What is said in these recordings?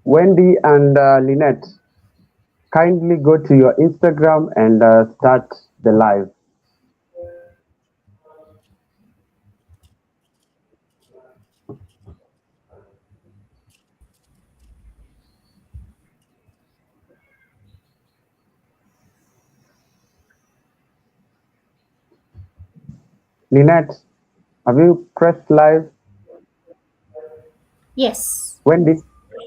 Wendy and Lynette, kindly go to your Instagram and start the live. Lynette, have you pressed live? Yes. Wendy,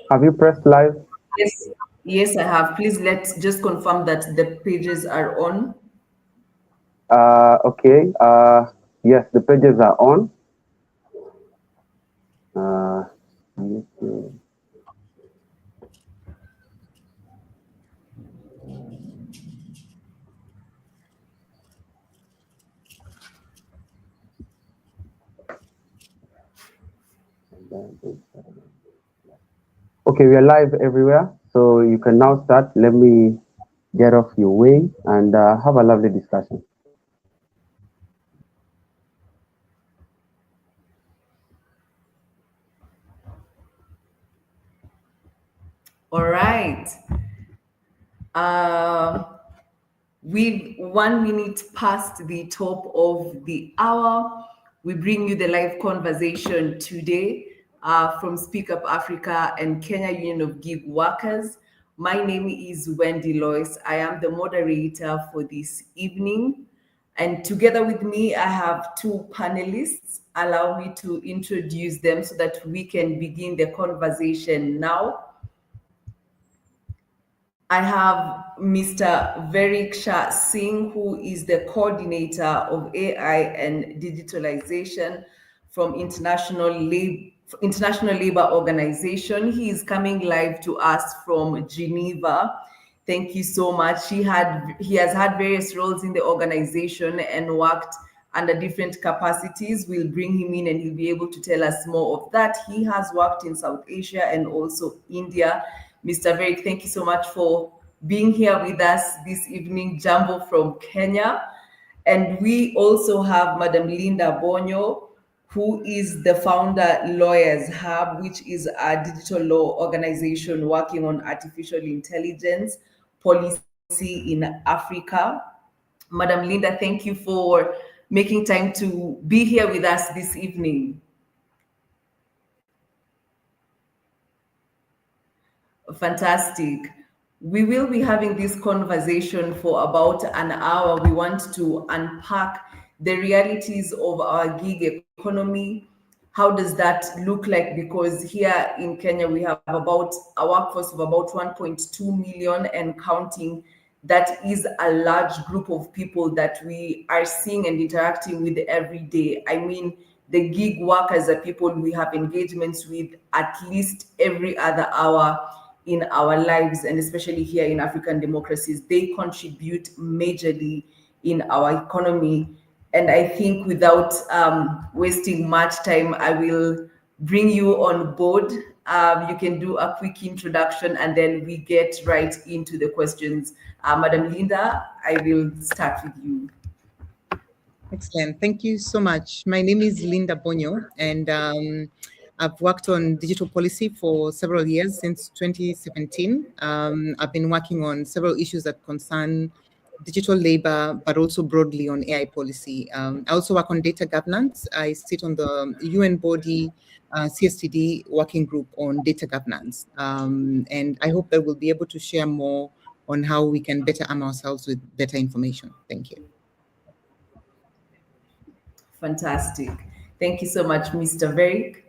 have you pressed live? Yes, yes, I have. Please let's just confirm that the pages are on. Okay. Yes, the pages are on. Uh, okay, we are live everywhere, so you can now start. Let me get off your way and have a lovely discussion. All right. With 1 minute past the top of the hour, we bring you the live conversation today from Speak Up Africa and Kenya Union of Gig Workers. My name is Wendy Lois. I am the moderator for this evening. And together with me, I have two panelists. Allow me to introduce them so that we can begin the conversation now. I have Mr. Verick Singh, who is the coordinator of AI and digitalization from International Labour Organization. He is coming live to us from Geneva. Thank you so much. He has had various roles in the organization and worked under different capacities. We'll bring him in and he'll be able to tell us more of that. He has worked in South Asia and also India. Mr. Verick, thank you so much for being here with us this evening. Jambo from Kenya. And we also have Madam Linda Bonyo, who is the founder Lawyers Hub, which is a digital law organization working on artificial intelligence policy in Africa. Madam Linda, thank you for making time to be here with us this evening. Fantastic. We will be having this conversation for about an hour. We want to unpack the realities of our gig economy. How does that look like? Because here in Kenya, we have about a workforce of about 1.2 million and counting. That is a large group of people that we are seeing and interacting with every day. I mean, the gig workers are people we have engagements with at least every other hour in our lives, and especially here in African democracies. They contribute majorly in our economy. And I think without wasting much time, I will bring you on board. You can do a quick introduction and then we get right into the questions. Madam Linda, I will start with you. Excellent. Thank you so much. My name is Linda Bonyo, and I've worked on digital policy for several years, since 2017. I've been working on several issues that concern digital labor, but also broadly on AI policy. I also work on data governance. I sit on the UN body CSTD working group on data governance. And I hope that we'll be able to share more on how we can better arm ourselves with better information. Thank you. Fantastic. Thank you so much, Mr. Verick.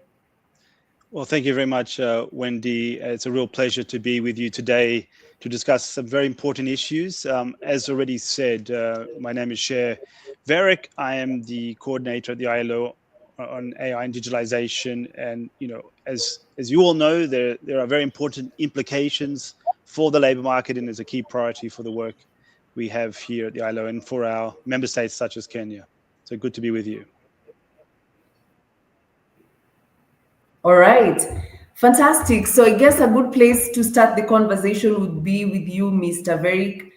Well, thank you very much, Wendy. It's a real pleasure to be with you today to discuss some very important issues. As already said, my name is Sher Verick. I am the coordinator at the ILO on AI and digitalization. And, you know, as you all know, there are very important implications for the labor market and is a key priority for the work we have here at the ILO and for our member states such as Kenya. So good to be with you. All right, fantastic. So I guess a good place to start the conversation would be with you, Mr. Verick.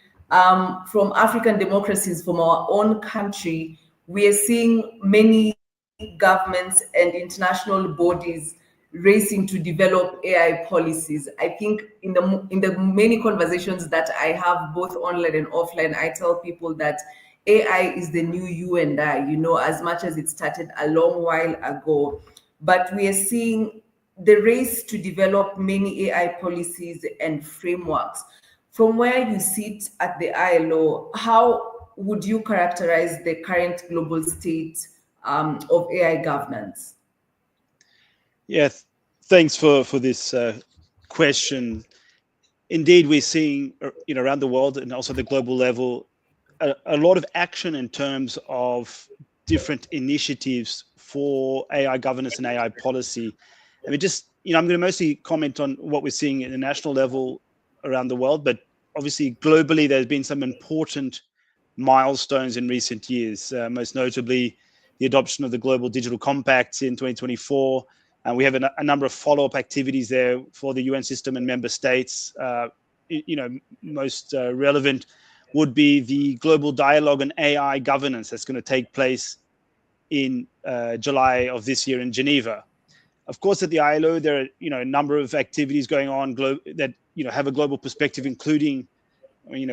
From African democracies, from our own country, we are seeing many governments and international bodies racing to develop AI policies. I think in the many conversations that I have both online and offline, I tell people that AI is the new you and I, as much as it started a long while ago. But we are seeing the race to develop many AI policies and frameworks. From where you sit at the ILO, how would you characterize the current global state of AI governance? Yeah, thanks for this question. Indeed, we're seeing around the world and also the global level a lot of action in terms of different initiatives for AI governance and AI policy. I mean, I'm going to mostly comment on what we're seeing at the national level around the world, but obviously globally, there's been some important milestones in recent years, most notably the adoption of the Global Digital Compact in 2024. And we have a number of follow-up activities there for the UN system and member states. Most relevant would be the Global Dialogue on AI Governance that's going to take place in July of this year in Geneva. Of course, at the ILO, there are a number of activities going on that have a global perspective, including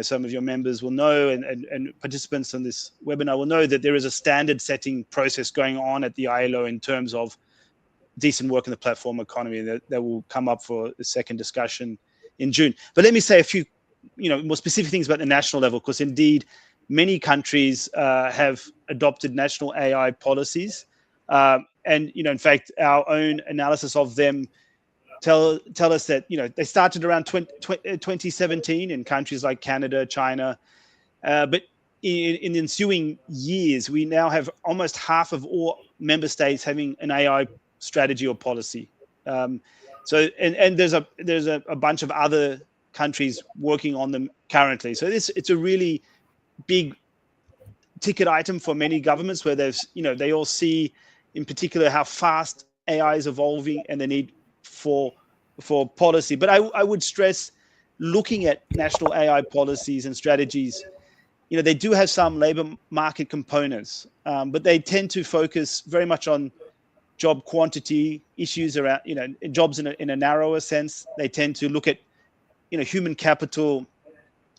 some of your members will know, and participants on this webinar will know that there is a standard setting process going on at the ILO in terms of decent work in the platform economy that will come up for the second discussion in June. But let me say a few more specific things about the national level, because indeed many countries have adopted national AI policies. And in fact, our own analysis of them tell us that they started around 2017 in countries like Canada, China, but in the ensuing years, we now have almost half of all member states having an AI strategy or policy. So there's a bunch of other countries working on them currently. So it's a really big ticket item for many governments, where they all see in particular how fast AI is evolving and the need for policy. But I would stress, looking at national AI policies and strategies, they do have some labor market components, but they tend to focus very much on job quantity issues around, jobs in a narrower sense. They tend to look at, human capital,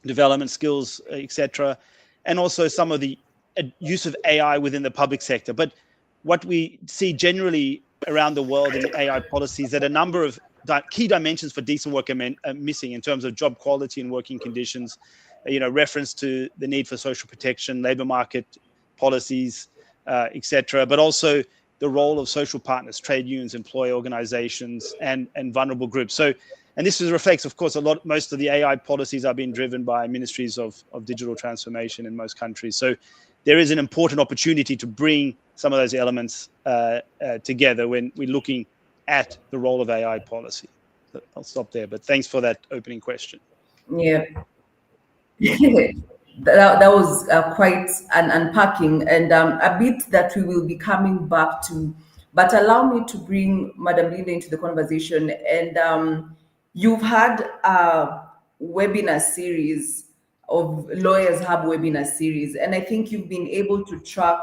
development skills, etc., and also some of the use of AI within the public sector. But what we see generally around the world in AI policies, that a number of key dimensions for decent work are missing in terms of job quality and working conditions, reference to the need for social protection, labor market policies, etc., but also the role of social partners, trade unions, employee organizations, and vulnerable groups. So, and this reflects, of course, most of the AI policies are being driven by ministries of digital transformation in most countries. So there is an important opportunity to bring some of those elements together when we're looking at the role of AI policy. So I'll stop there, but thanks for that opening question. Yeah. That was quite an unpacking, and a bit that we will be coming back to. But allow me to bring Madam Linda into the conversation. And you've had a webinar series of Lawyers Hub webinar series, and I think you've been able to track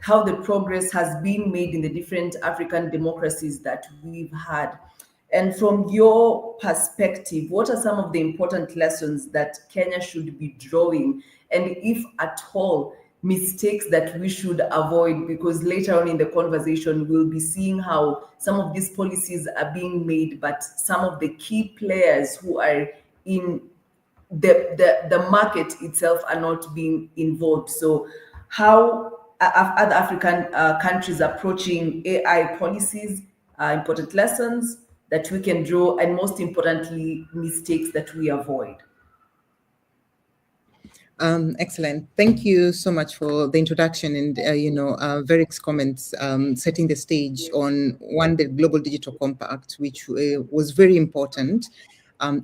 how the progress has been made in the different African democracies that we've had. And from your perspective, what are some of the important lessons that Kenya should be drawing, and if at all, mistakes that we should avoid? Because later on in the conversation, we'll be seeing how some of these policies are being made, but some of the key players who are in the market itself are not being involved. So how are other African countries approaching AI policies, important lessons that we can draw, and most importantly, mistakes that we avoid? Excellent. Thank you so much for the introduction and, Verick's comments, setting the stage on the Global Digital Compact, which was very important,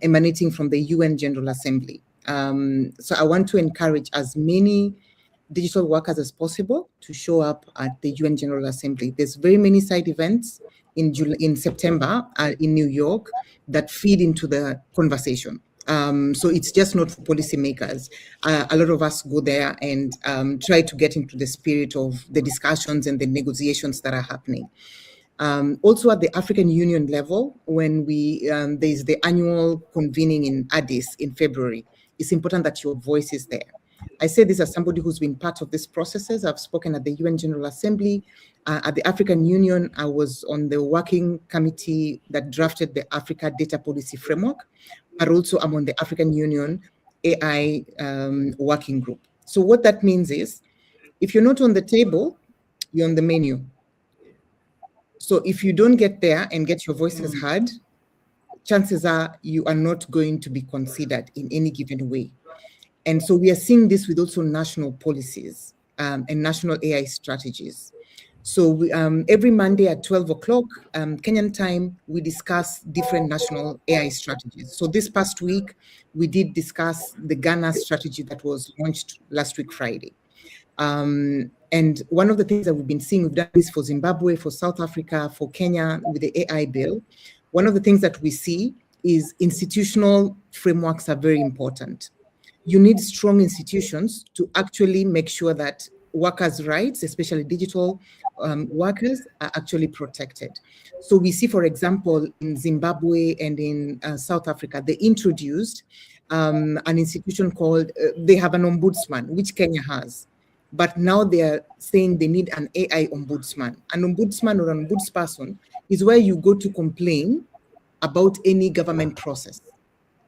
emanating from the UN General Assembly. So I want to encourage as many digital workers as possible to show up at the UN General Assembly. There's very many side events in September in New York that feed into the conversation. So it's just not for policymakers. A lot of us go there and try to get into the spirit of the discussions and the negotiations that are happening. Also at the African Union level, when there's the annual convening in Addis in February, it's important that your voice is there. I say this as somebody who's been part of these processes. I've spoken at the UN General Assembly. At the African Union, I was on the working committee that drafted the Africa Data Policy Framework, but also I'm on the African Union AI working group. So what that means is, if you're not on the table, you're on the menu. So if you don't get there and get your voices heard, chances are you are not going to be considered in any given way. And so we are seeing this with also national policies and national AI strategies. So every Monday at 12 o'clock Kenyan time, we discuss different national AI strategies. So this past week, we did discuss the Ghana strategy that was launched last week, Friday. And one of the things that we've been seeing, we've done this for Zimbabwe, for South Africa, for Kenya with the AI bill. One of the things that we see is institutional frameworks are very important. You need strong institutions to actually make sure that workers' rights, especially digital workers, are actually protected. So we see, for example, in Zimbabwe and in South Africa, they introduced an institution called, they have an ombudsman, which Kenya has. But now they are saying they need an AI ombudsman. An ombudsman or an ombudsperson is where you go to complain about any government process,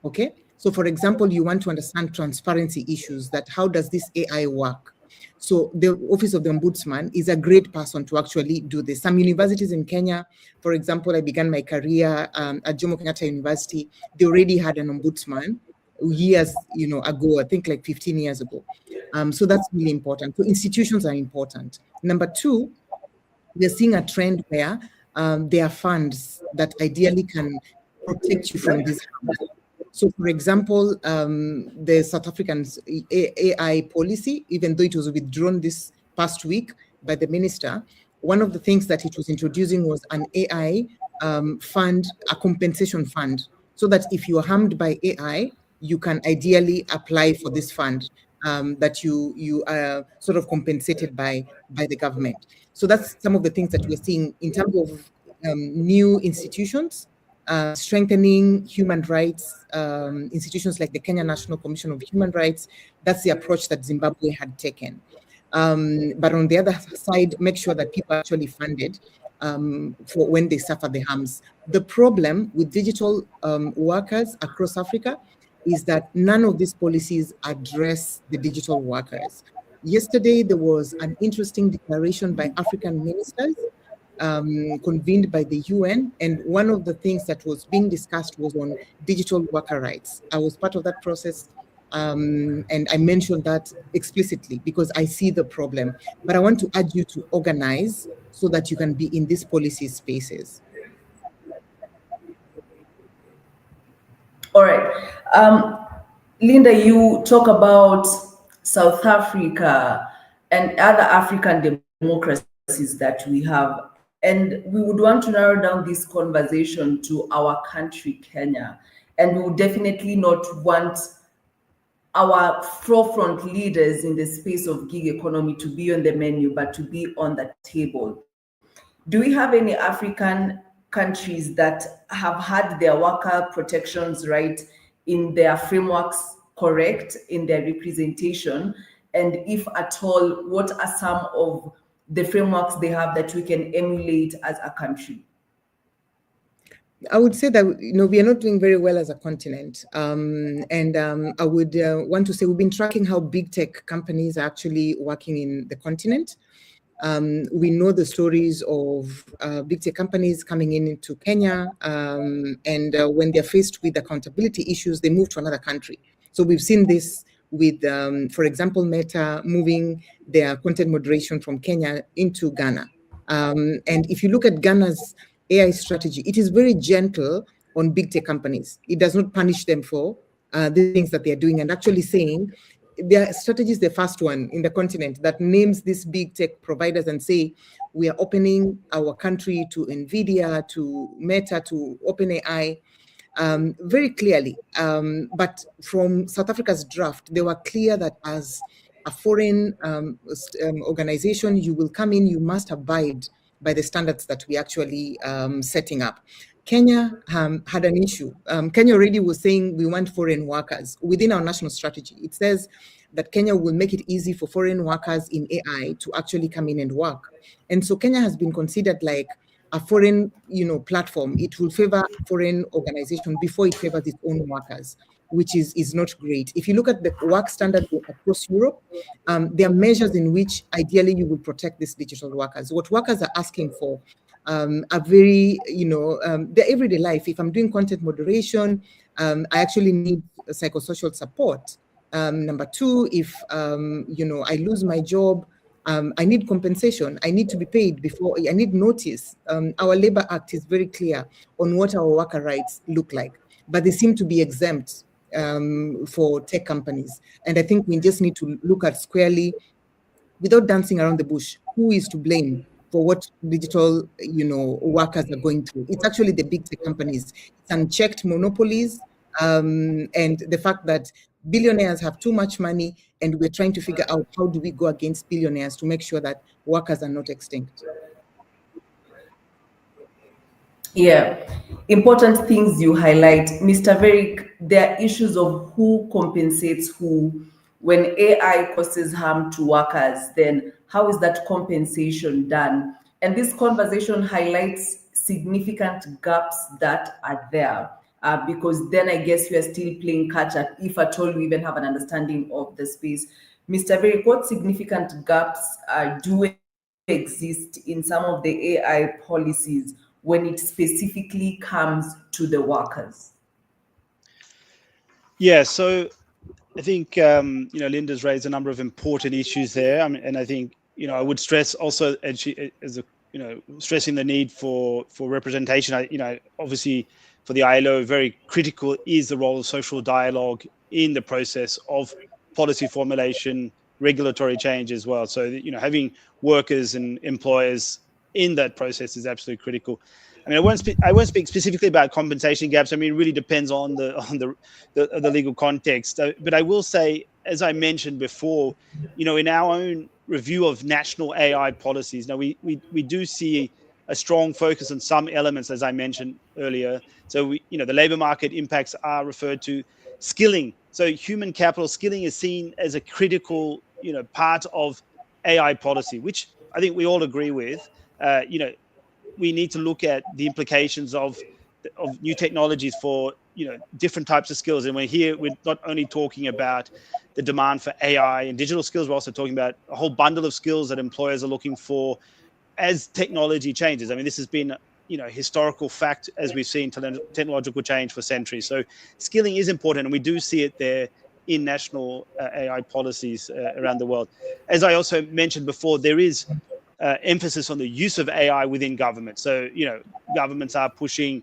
okay? So for example, you want to understand transparency issues, that how does this AI work? So the Office of the Ombudsman is a great person to actually do this. Some universities in Kenya, for example, I began my career at Jomo Kenyatta University, they already had an ombudsman years ago, I think like 15 years ago. So that's really important. So institutions are important. Number two, we're seeing a trend where there are funds that ideally can protect you from this harm. So for example, the South African's AI policy, even though it was withdrawn this past week by the minister, one of the things that it was introducing was an AI fund, a compensation fund, so that if you are harmed by AI, you can ideally apply for this fund that you are sort of compensated by the government. So that's some of the things that we're seeing in terms of new institutions, strengthening human rights, institutions like the Kenya National Commission of Human Rights. That's the approach that Zimbabwe had taken. But on the other side, make sure that people are actually funded for when they suffer the harms. The problem with digital workers across Africa is that none of these policies address the digital workers. Yesterday, there was an interesting declaration by African ministers convened by the UN, and one of the things that was being discussed was on digital worker rights. I was part of that process, and I mentioned that explicitly because I see the problem. But I want to urge you to organize so that you can be in these policy spaces. All right. Linda, you talk about South Africa and other African democracies that we have. And we would want to narrow down this conversation to our country, Kenya. And we would definitely not want our forefront leaders in the space of gig economy to be on the menu, but to be on the table. Do we have any African countries that have had their worker protections right in their frameworks correct in their representation? And if at all, what are some of the frameworks they have that we can emulate as a country? I would say that we are not doing very well as a continent, and I would want to say we've been tracking how big tech companies are actually working in the continent. We know the stories of big tech companies coming into Kenya, and when they're faced with accountability issues, they move to another country. So we've seen this with, for example, Meta moving their content moderation from Kenya into Ghana. And if you look at Ghana's AI strategy, it is very gentle on big tech companies. It does not punish them for the things that they're doing, and actually saying their strategy is the first one in the continent that names these big tech providers and say, we are opening our country to NVIDIA, to Meta, to OpenAI, very clearly. But from South Africa's draft, they were clear that as a foreign organization, you will come in, you must abide by the standards that we actually setting up. Kenya had an issue. Kenya already was saying we want foreign workers. Within our national strategy, it says that Kenya will make it easy for foreign workers in AI to actually come in and work. And so Kenya has been considered like a foreign, platform. It will favor foreign organization before it favors its own workers, which is not great. If you look at the work standard across Europe, there are measures in which ideally you will protect these digital workers. What workers are asking for are very, their everyday life. If I'm doing content moderation, I actually need psychosocial support. Number two, if, I lose my job, I need compensation. I need to be paid before, I need notice. Our Labor Act is very clear on what our worker rights look like, but they seem to be exempt for tech companies. And I think we just need to look at squarely, without dancing around the bush, who is to blame for what digital, workers are going through. It's actually the big tech companies. It's unchecked monopolies, and the fact that billionaires have too much money, and we're trying to figure out how do we go against billionaires to make sure that workers are not extinct. Yeah, important things you highlight. Mr. Verick, there are issues of who compensates who. When AI causes harm to workers, then how is that compensation done? And this conversation highlights significant gaps that are there. Because then I guess we are still playing catch up, if at all we even have an understanding of the space. Mr. Verick, what significant gaps do exist in some of the AI policies when it specifically comes to the workers? Yeah, so I think Linda's raised a number of important issues there. And I think I would stress also, stressing the need for representation. Obviously for the ILO, very critical is the role of social dialogue in the process of policy formulation, regulatory change as well. So having workers and employers in that process is absolutely critical. I mean, I won't speak specifically about compensation gaps. I mean, it really depends on the legal context. But I will say, as I mentioned before, in our own review of national AI policies, now we do see a strong focus on some elements, as I mentioned earlier. So the labor market impacts are referred to. Skilling, so human capital skilling is seen as a critical part of AI policy, which I think we all agree with. We need to look at the implications of new technologies for different types of skills. And we're not only talking about the demand for AI and digital skills, we're also talking about a whole bundle of skills that employers are looking for as technology changes. I mean, this has been historical fact as we've seen technological change for centuries. So skilling is important, and we do see it there in national AI policies around the world. As I also mentioned before, there is emphasis on the use of AI within government. So governments are pushing,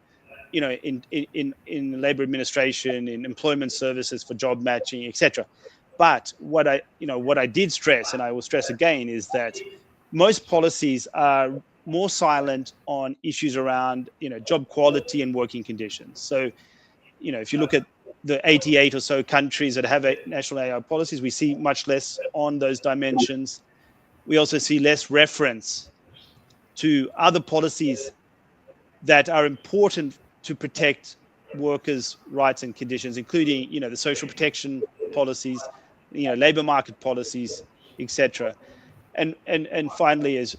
in labor administration, in employment services for job matching, etc. But what I did stress, and I will stress again, is that most policies are more silent on issues around job quality and working conditions. So if you look at the 88 or so countries that have national AI policies, we see much less on those dimensions. We also see less reference to other policies that are important to protect workers' rights and conditions, including the social protection policies, labor market policies, etc. And finally, as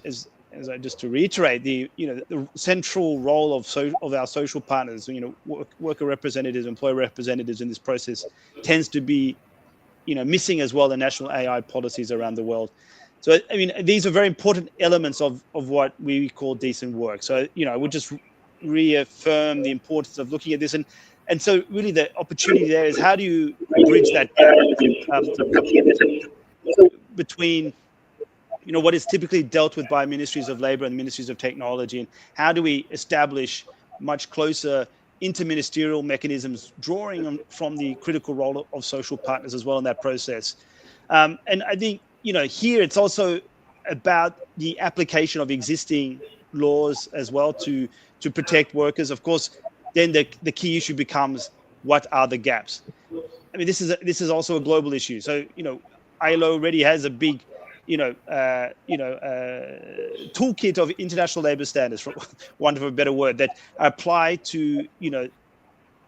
I just to reiterate, the central role of our social partners, worker representatives, employer representatives in this process tends to be missing as well in national AI policies around the world. So I mean, these are very important elements of what we call decent work. So I would just reaffirm the importance of looking at this, and so really the opportunity there is, how do you bridge that gap between what is typically dealt with by ministries of labor and ministries of technology, and how do we establish much closer interministerial mechanisms drawing from the critical role of social partners as well in that process. And I think here it's also about the application of existing laws as well to protect workers. Of course, then the key issue becomes, what are the gaps? I mean, this is also a global issue. So ILO already has a big toolkit of international labor standards, for want of a better word, that apply to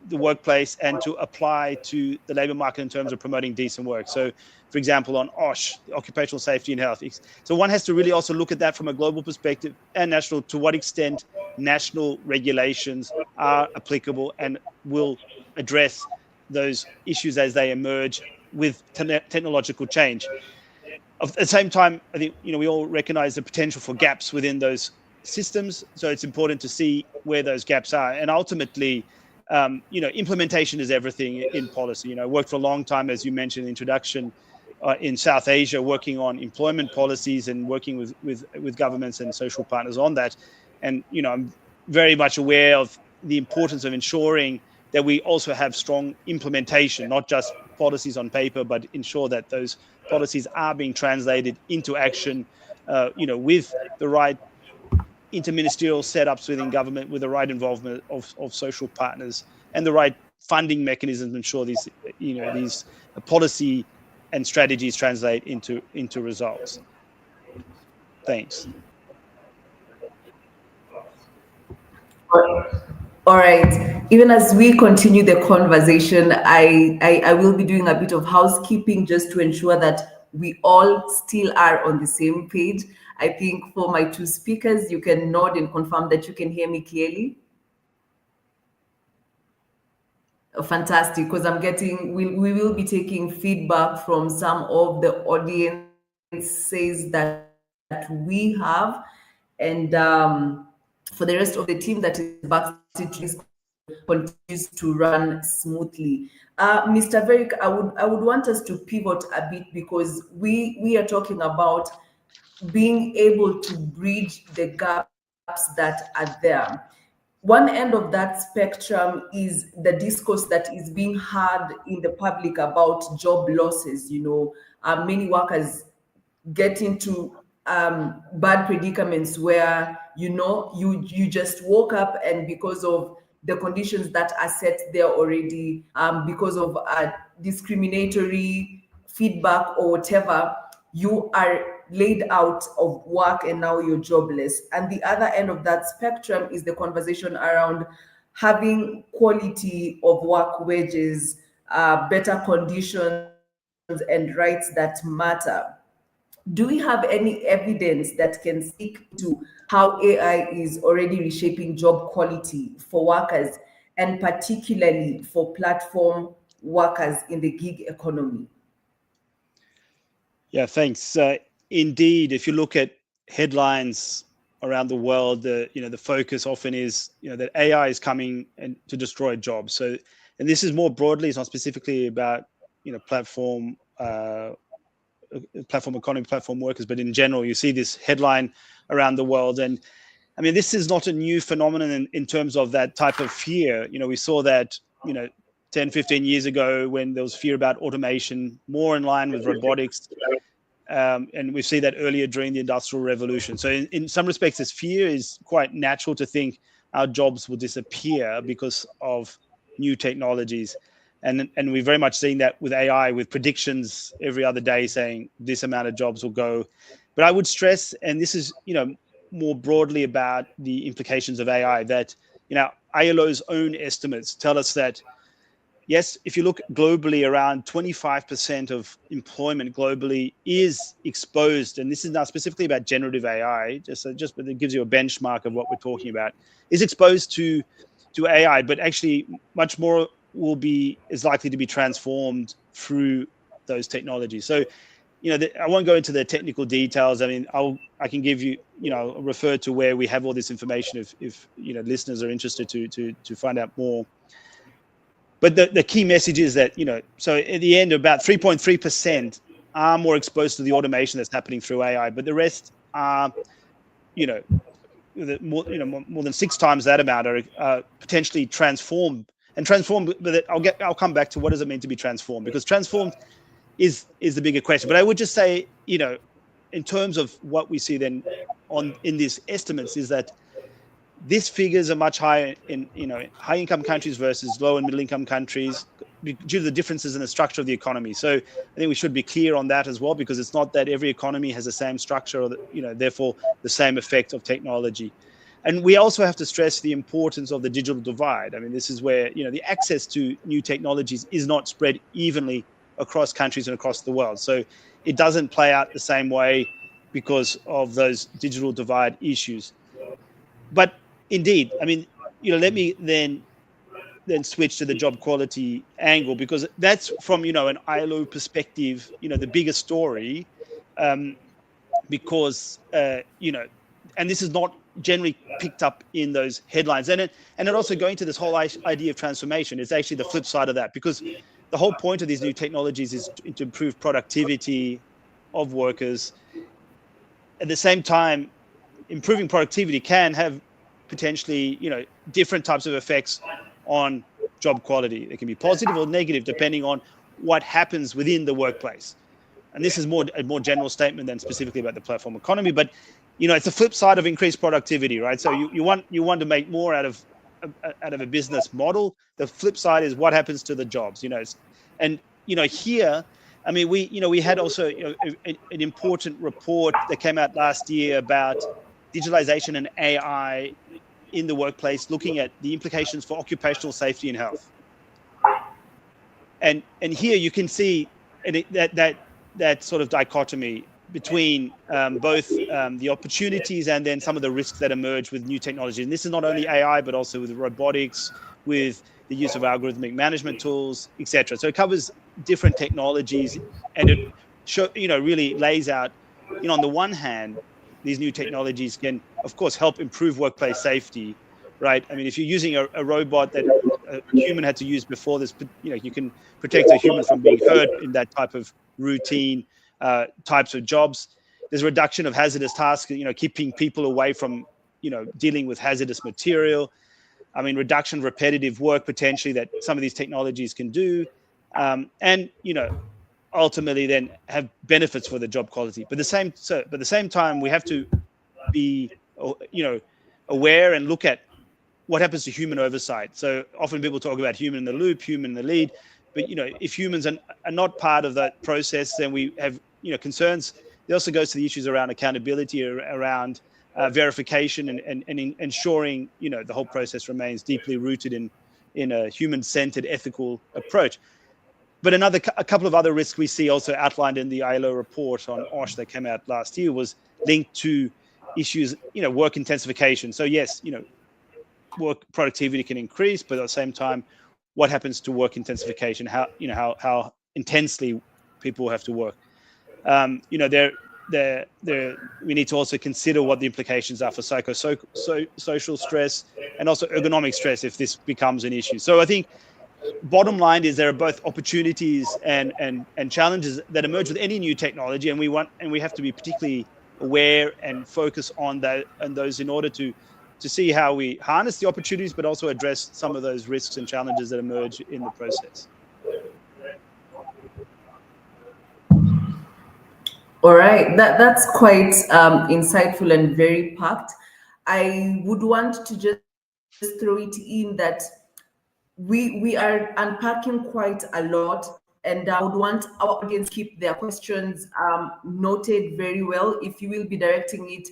the workplace and to apply to the labor market in terms of promoting decent work. So, for example, on OSH, occupational safety and health. So one has to really also look at that from a global perspective and national, to what extent national regulations are applicable and will address those issues as they emerge with technological change. At the same time, I think we all recognize the potential for gaps within those systems. So it's important to see where those gaps are. And ultimately, implementation is everything in policy. I worked for a long time, as you mentioned in the introduction, in South Asia, working on employment policies and working with governments and social partners on that. And I'm very much aware of the importance of ensuring that we also have strong implementation, not just policies on paper, but ensure that those policies are being translated into action, with the right interministerial setups within government, with the right involvement of social partners and the right funding mechanisms to ensure these policy and strategies translate into results. Thanks. All right. Even as we continue the conversation, I will be doing a bit of housekeeping just to ensure that we all still are on the same page. I think for my two speakers, you can nod and confirm that you can hear me clearly. Fantastic, because we will be taking feedback from some of the audiences that we have. And for the rest of the team that is backstage, continues to run smoothly. Mr. Verick, I would want us to pivot a bit, because we are talking about being able to bridge the gaps that are there. One end of that spectrum is the discourse that is being had in the public about job losses. Many workers get into bad predicaments where you just woke up, and because of the conditions that are set there already, because of discriminatory feedback or whatever, you are laid out of work and now you're jobless. And the other end of that spectrum is the conversation around having quality of work, wages, better conditions, and rights that matter. Do we have any evidence that can speak to how AI is already reshaping job quality for workers, and particularly for platform workers in the gig economy? Yeah, thanks. Indeed, if you look at headlines around the world, the focus often is that AI is coming and to destroy jobs. So, and this is more broadly, it's not specifically about platform economy, platform workers, but in general, you see this headline around the world. And I mean, this is not a new phenomenon in terms of that type of fear. We saw that 10, 15 years ago, when there was fear about automation, more in line with robotics. And we see that earlier during the Industrial Revolution. So in some respects, this fear is quite natural to think our jobs will disappear because of new technologies. And we're very much seeing that with AI, with predictions every other day saying this amount of jobs will go. But I would stress, and this is more broadly about the implications of AI, that ILO's own estimates tell us that, yes, if you look globally, around 25% of employment globally is exposed, and this is now specifically about generative AI, but it gives you a benchmark of what we're talking about, is exposed to AI, but actually much more is likely to be transformed through those technologies. So, I won't go into the technical details. I mean, I can give you, refer to where we have all this information if listeners are interested to find out more. But the key message is that, so at the end, about 3.3% are more exposed to the automation that's happening through AI, but the rest are, more than 6 times that amount are potentially transformed. And transformed, but I'll come back to what does it mean to be transformed, because transformed is the bigger question. But I would just say, in terms of what we see then in these estimates, is that these figures are much higher in high income countries versus low and middle income countries. due to the differences in the structure of the economy. So I think we should be clear on that as well, because it's not that every economy has the same structure or, therefore the same effect of technology. And we also have to stress the importance of the digital divide. I mean, this is where, the access to new technologies is not spread evenly across countries and across the world. So it doesn't play out the same way because of those digital divide issues. But indeed, I mean, let me then switch to the job quality angle, because that's from, an ILO perspective, the bigger story, because, and this is not generally picked up in those headlines. And it also going to this whole idea of transformation is actually the flip side of that, because the whole point of these new technologies is to improve productivity of workers. At the same time, improving productivity can have potentially, different types of effects on job quality. They can be positive or negative depending on what happens within the workplace. And this is a more general statement than specifically about the platform economy, but it's a flip side of increased productivity, right? So you want to make more out of a business model. The flip side is what happens to the jobs, and here, I mean, we had also an important report that came out last year about digitalization and AI in the workplace, looking at the implications for occupational safety and health. And here you can see that sort of dichotomy between both the opportunities and then some of the risks that emerge with new technology. And this is not only AI, but also with robotics, with the use of algorithmic management tools, etc. So it covers different technologies, and it really lays out, on the one hand, these new technologies can, of course, help improve workplace safety, right? I mean, if you're using a robot that a human had to use before, this, you can protect a human from being hurt in that type of routine types of jobs. There's a reduction of hazardous tasks, keeping people away from, dealing with hazardous material. I mean, reduction of repetitive work potentially that some of these technologies can do, and ultimately then have benefits for the job quality. But at the same time, we have to be, aware and look at what happens to human oversight. So often people talk about human in the loop, human in the lead, but if humans are not part of that process, then we have concerns. It also goes to the issues around accountability, around verification, and ensuring the whole process remains deeply rooted in a human-centered ethical approach. But a couple of other risks we see also outlined in the ILO report on OSH that came out last year was linked to issues, work intensification. So yes, work productivity can increase, but at the same time, what happens to work intensification? How intensely people have to work. We need to also consider what the implications are for social stress and also ergonomic stress if this becomes an issue. So I think bottom line is there are both opportunities and challenges that emerge with any new technology, and we have to be particularly aware and focus on those in order to see how we harness the opportunities, but also address some of those risks and challenges that emerge in the process. All right, that's quite insightful and very packed. I would want to just throw it in that we are unpacking quite a lot, and I would want our audience to keep their questions noted very well. If you will be directing it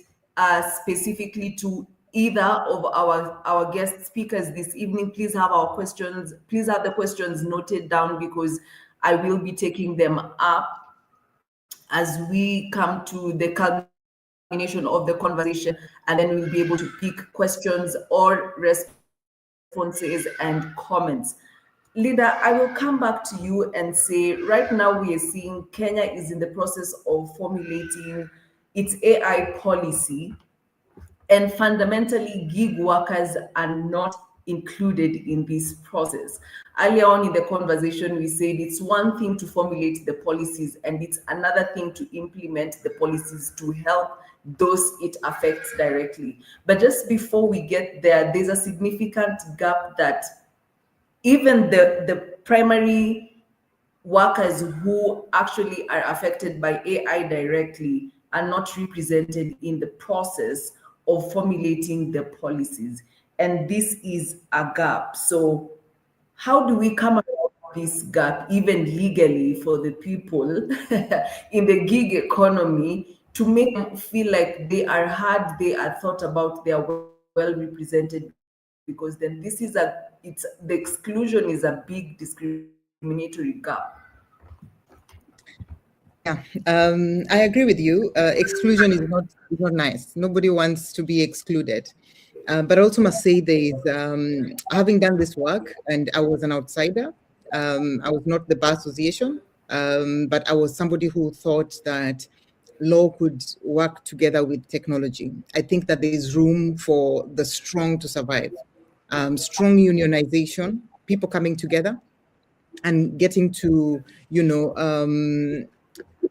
specifically to either of our guest speakers this evening, please have the questions noted down, because I will be taking them up as we come to the culmination of the conversation, and then we'll be able to pick questions or responses and comments. Linda, I will come back to you and say, right now we are seeing Kenya is in the process of formulating its AI policy, and fundamentally gig workers are not included in this process. Earlier on in the conversation, we said it's one thing to formulate the policies, and it's another thing to implement the policies to help those it affects directly. But just before we get there, there's a significant gap that even the primary workers who actually are affected by AI directly are not represented in the process of formulating the policies. And this is a gap. So how do we come about this gap, even legally, for the people in the gig economy, to make them feel like they are heard, they are thought about, they are well represented, because then this is the exclusion is a big discriminatory gap. Yeah, I agree with you. Exclusion is not nice. Nobody wants to be excluded. But I also must say there is, having done this work, and I was an outsider. I was not the bar association, but I was somebody who thought that law could work together with technology. I think that there is room for the strong to survive. Strong unionization, people coming together and getting to,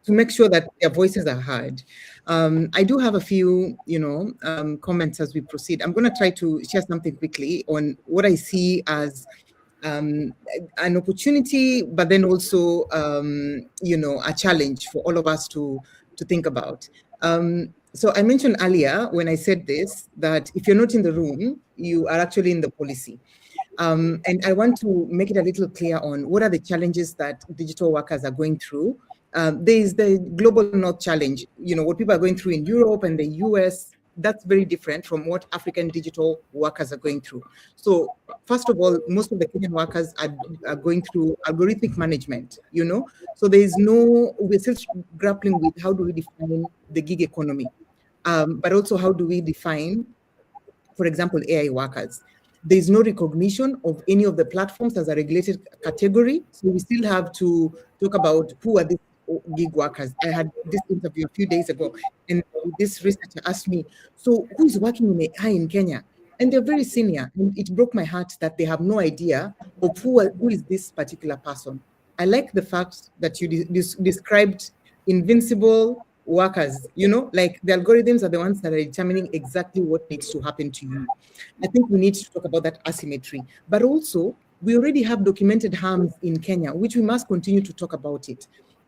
to make sure that their voices are heard. I do have a few, comments as we proceed. I'm going to try to share something quickly on what I see as an opportunity, but then also, a challenge for all of us to think about. So I mentioned earlier when I said this, that if you're not in the room, you are actually in the policy. And I want to make it a little clear on what are the challenges that digital workers are going through. There is the global north challenge, what people are going through in Europe and the US. That's very different from what African digital workers are going through. So first of all, most of the Kenyan workers are going through algorithmic management, So we're still grappling with how do we define the gig economy, but also how do we define, for example, AI workers. There's no recognition of any of the platforms as a regulated category. So we still have to talk about who are these gig workers. I had this interview a few days ago, and this researcher asked me, so who is working in AI in Kenya? And they're very senior. And it broke my heart that they have no idea of who is this particular person. I like the fact that you described invincible workers, like the algorithms are the ones that are determining exactly what needs to happen to you. I think we need to talk about that asymmetry, but also we already have documented harms in Kenya, which we must continue to talk about it.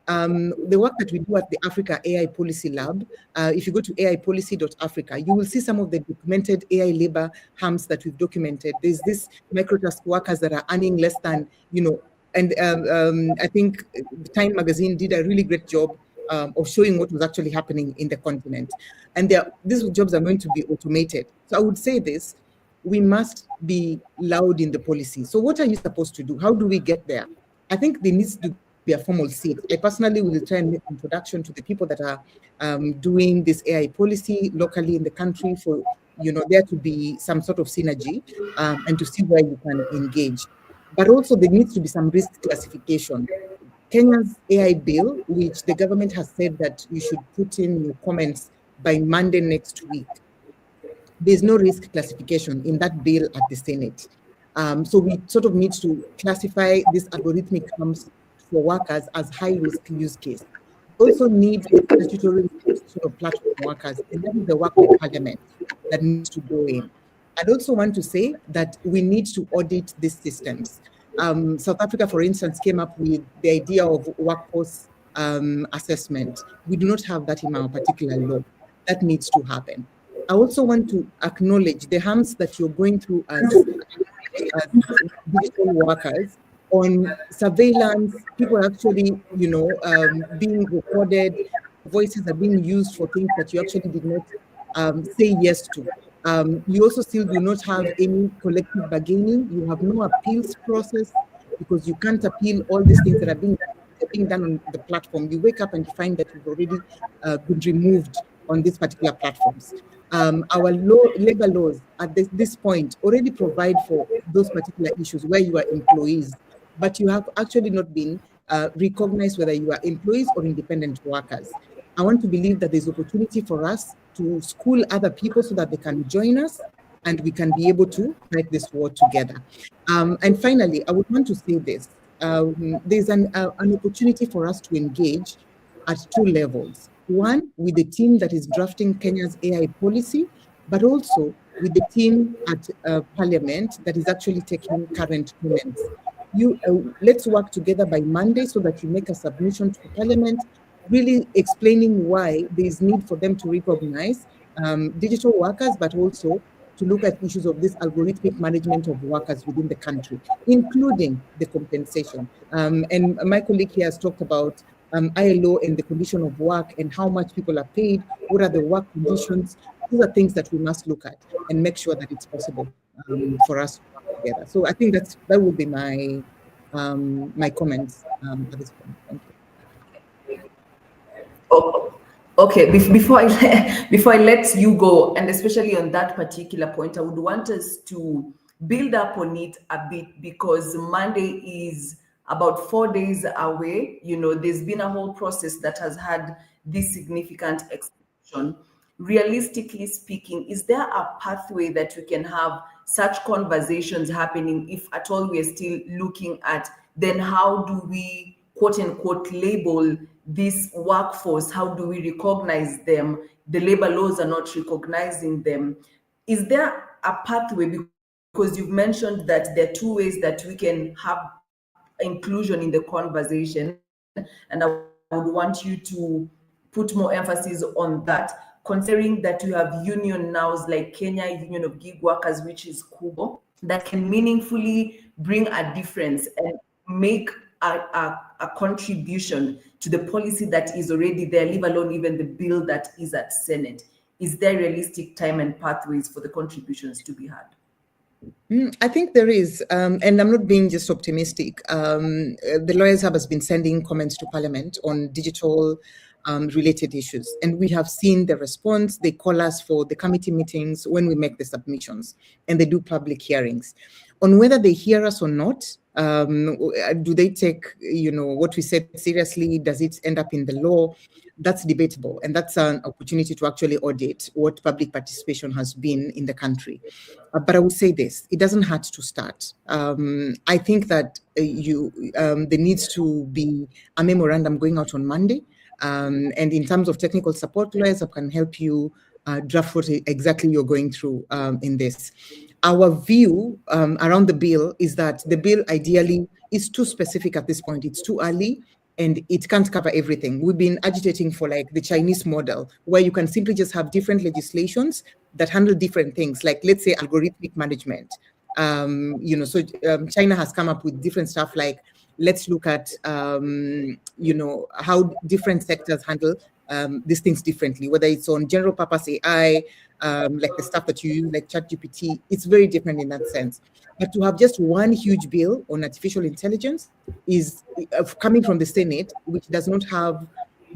The work that we do at the Africa AI Policy Lab, if you go to aipolicy.africa, you will see some of the documented AI labor harms that we've documented. There's this microtask workers that are earning less than, and I think Time Magazine did a really great job of showing what was actually happening in the continent. And these jobs are going to be automated. So I would say this, we must be loud in the policy. So what are you supposed to do? How do we get there? I think there needs to be a formal seat. I personally will try and make introduction to the people that are doing this AI policy locally in the country for, there to be some sort of synergy and to see where you can engage. But also there needs to be some risk classification. Kenya's AI bill, which the government has said that you should put in your comments by Monday next week, there's no risk classification in that bill at the Senate. So we sort of need to classify these algorithmic terms for workers as high-risk use case. Also need statutory sort of platform workers, and that is the work of Parliament that needs to go in. I'd also want to say that we need to audit these systems. South Africa, for instance, came up with the idea of workforce assessment. We do not have that in our particular law. That needs to happen. I also want to acknowledge the harms that you're going through as digital workers on surveillance. People are actually, being recorded. Voices are being used for things that you actually did not say yes to. You also still do not have any collective bargaining. You have no appeals process because you can't appeal all these things that are being done on the platform. You wake up and you find that you've already been removed on these particular platforms. Our labor laws at this point already provide for those particular issues where you are employees, but you have actually not been recognized whether you are employees or independent workers. I want to believe that there's opportunity for us to school other people so that they can join us and we can be able to fight this war together. And finally, I would want to say this. There's an opportunity for us to engage at two levels. One, with the team that is drafting Kenya's AI policy, but also with the team at Parliament that is actually taking current comments. Let's work together by Monday so that you make a submission to Parliament, really explaining why there is need for them to recognize digital workers, but also to look at issues of this algorithmic management of workers within the country, including the compensation. And my colleague here has talked about ILO and the condition of work and how much people are paid, what are the work conditions. These are things that we must look at and make sure that it's possible for us to work together. So I think that would be my my comments at this point. Thank you. Oh, okay. Before before I let you go, and especially on that particular point, I would want us to build up on it a bit, because Monday is about 4 days away. You know, there's been a whole process that has had this significant extension. Realistically speaking, is there a pathway that we can have such conversations happening, if at all we are still looking at then how do we quote unquote label this workforce? How do we recognize them? The labor laws are not recognizing them. Is there a pathway? Because you've mentioned that there are two ways that we can have inclusion in the conversation, and I would want you to put more emphasis on that, considering that we have union nows like Kenya Union of Gig Workers, which is KUGO, that can meaningfully bring a difference and make a contribution to the policy that is already there, leave alone even the bill that is at Senate. Is there realistic time and pathways for the contributions to be had? I think there is, and I'm not being just optimistic. The Lawyers Hub has been sending comments to Parliament on digital related issues, and we have seen the response. They call us for the committee meetings when we make the submissions, and they do public hearings. On whether they hear us or not, do they take what we said seriously? Does it end up in the law? That's debatable, and that's an opportunity to actually audit what public participation has been in the country. But I would say this: it doesn't hurt to start. I think that there needs to be a memorandum going out on Monday, and in terms of technical support, Lawyers Hub can help you draft what exactly you're going through in this. Our view around the bill is that the bill ideally is too specific at this point. It's too early, and it can't cover everything. We've been agitating for like the Chinese model, where you can simply just have different legislations that handle different things, like let's say algorithmic management. China has come up with different stuff like, let's look at how different sectors handle these things differently, whether it's on general purpose AI, like the stuff that you use, like ChatGPT. It's very different in that sense. But to have just one huge bill on artificial intelligence is coming from the Senate, which does not have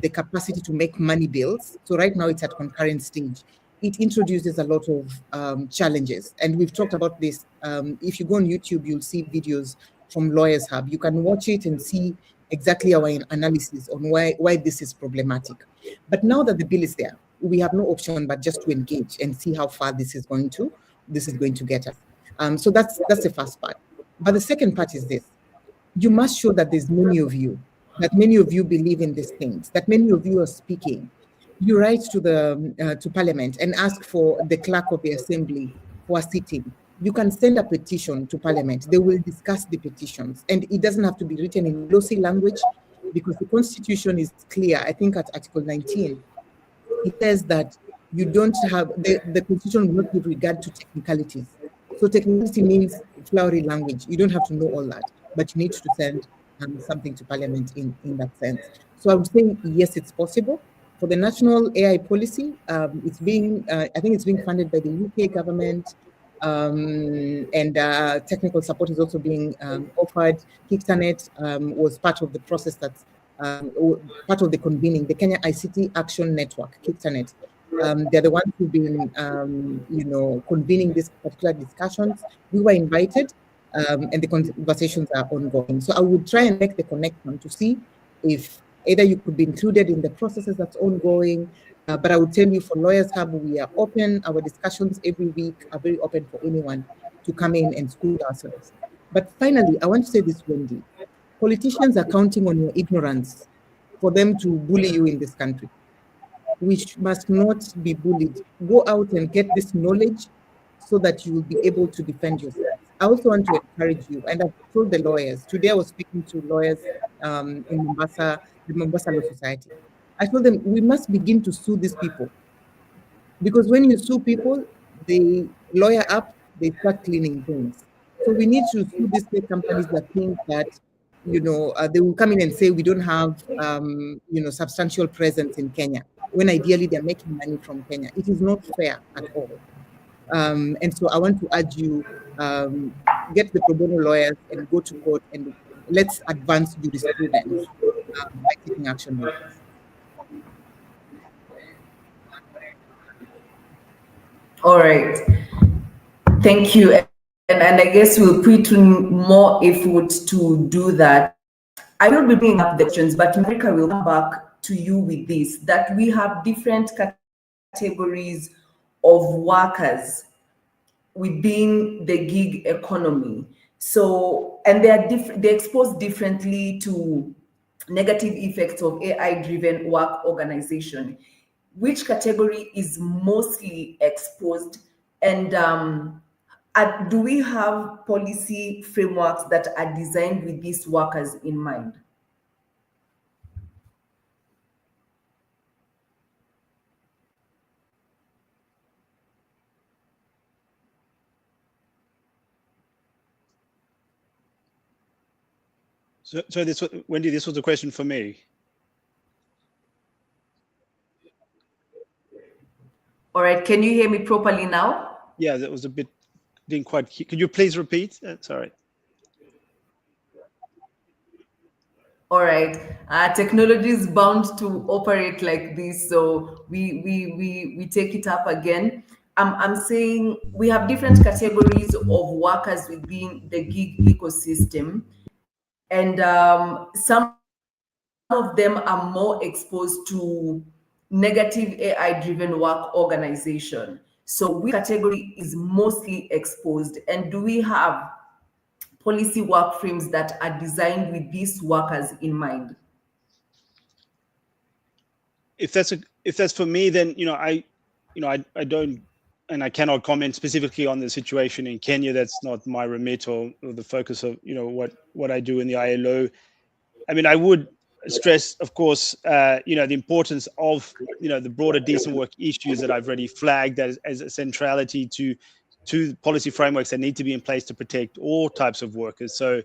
the capacity to make money bills. So right now it's at concurrent stage. It introduces a lot of challenges. And we've talked about this. If you go on YouTube, you'll see videos from Lawyers Hub. You can watch it and see exactly our analysis on why this is problematic. But now that the bill is there, we have no option but just to engage and see how far this is going to get us. So that's the first part. But the second part is this: you must show that there's many of you believe in these things, that many of you are speaking. You write to Parliament and ask for the clerk of the assembly for a sitting. You can send a petition to Parliament. They will discuss the petitions, and it doesn't have to be written in glossy language, because the Constitution is clear. I think at Article 19, it says that you don't have the Constitution will not give regard to technicalities. So technicality means flowery language. You don't have to know all that, but you need to send something to Parliament in that sense. So I would say yes, it's possible. For the national AI policy, it's being I think it's being funded by the UK government. And technical support is also being offered. Kictanet was part of the process that's part of the convening, the Kenya ICT Action Network, Kictanet. They're the ones who've been, convening these particular discussions. We were invited, and the conversations are ongoing. So I would try and make the connection to see if either you could be included in the processes that's ongoing. But I would tell you, for Lawyers Hub, we are open. Our discussions every week are very open for anyone to come in and school ourselves. But finally, I want to say this, Wendy. Politicians are counting on your ignorance for them to bully you in this country. We must not be bullied. Go out and get this knowledge so that you will be able to defend yourself. I also want to encourage you, and I've told the lawyers. Today I was speaking to lawyers in Mombasa, the Mombasa Law Society. I told them we must begin to sue these people, because when you sue people, they lawyer up, they start cleaning things. So we need to sue these tech companies that think that, they will come in and say we don't have, substantial presence in Kenya, when ideally they're making money from Kenya. It is not fair at all. And so I want to urge you, get the pro bono lawyers and go to court, and let's advance jurisprudence by taking action on this. All right. Thank you. And I guess we'll put in more effort to do that. I will be bringing up the questions, but America will come back to you with this, that we have different categories of workers within the gig economy. So, and they are they're exposed differently to negative effects of AI-driven work organization. Which category is mostly exposed? And do we have policy frameworks that are designed with these workers in mind? So this, Wendy, this was a question for me. All right, can you hear me properly now? Yeah, that was a bit, didn't quite, could you please repeat? Sorry. All right, technology is bound to operate like this, so we take it up again. I'm saying we have different categories of workers within the gig ecosystem, and some of them are more exposed to negative AI-driven work organization. So which category is mostly exposed, and do we have policy work frames that are designed with these workers in mind? If that's for me, then I don't, and I cannot comment specifically on the situation in Kenya. That's not my remit or the focus of what I do in the ILO. I mean, I would stress, of course, the importance of the broader decent work issues that I've already flagged as a centrality to policy frameworks that need to be in place to protect all types of workers. So,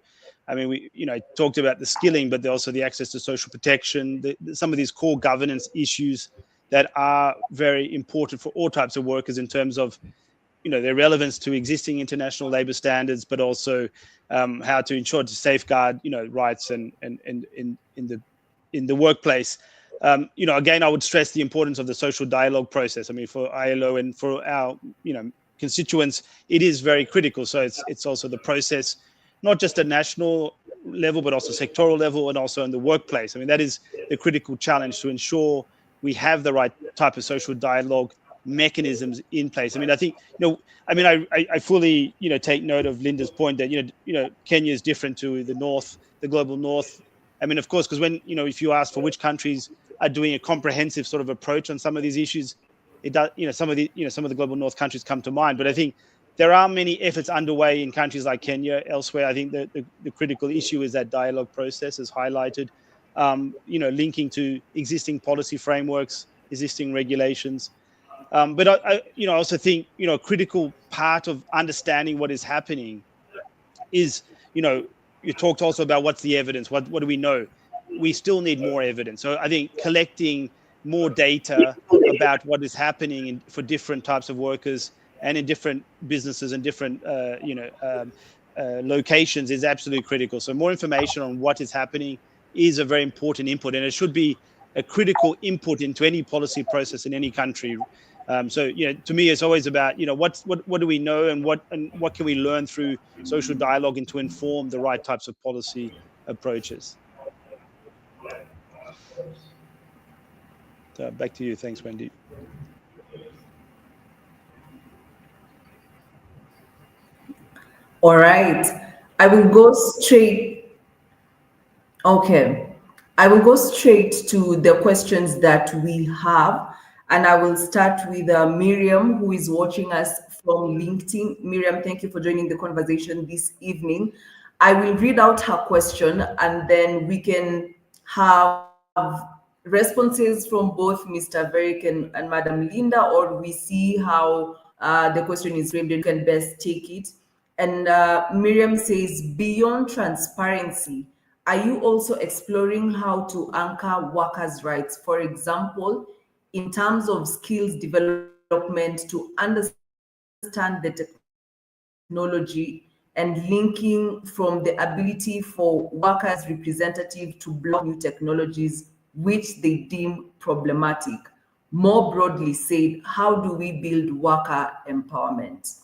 I mean, we talked about the skilling, but also the access to social protection, some of these core governance issues that are very important for all types of workers in terms of their relevance to existing international labor standards, but also how to ensure to safeguard rights and in the workplace. Again, I would stress the importance of the social dialogue process. I mean, for ILO and for our constituents, it is very critical. So it's also the process, not just at national level, but also sectoral level, and also in the workplace. I mean, that is the critical challenge, to ensure we have the right type of social dialogue mechanisms in place. I mean, I think I fully take note of Linda's point that Kenya is different to the north, the global north. I mean, of course, because when if you ask for which countries are doing a comprehensive sort of approach on some of these issues, it does some of the global north countries come to mind. But I think there are many efforts underway in countries like Kenya, elsewhere. I think the critical issue is that dialogue process, as highlighted, linking to existing policy frameworks, existing regulations. But I also think a critical part of understanding what is happening is you talked also about what's the evidence, what do we know? We still need more evidence. So I think collecting more data about what is happening for different types of workers and in different businesses and different locations is absolutely critical. So more information on what is happening is a very important input, and it should be a critical input into any policy process in any country. So to me, it's always about what do we know, and what can we learn through social dialogue and to inform the right types of policy approaches. So back to you. Thanks, Wendy. All right, I will go straight. Okay, I will go straight to the questions that we have, and I will start with Miriam, who is watching us from LinkedIn. Miriam, thank you for joining the conversation this evening. I will read out her question, and then we can have responses from both Mr. Verick and Madam Linda, or we see how The question is framed, and you can best take it. And Miriam says, beyond transparency, are you also exploring how to anchor workers' rights? For example, in terms of skills development to understand the technology and linking from the ability for workers' representative to block new technologies which they deem problematic. More broadly said, how do we build worker empowerment?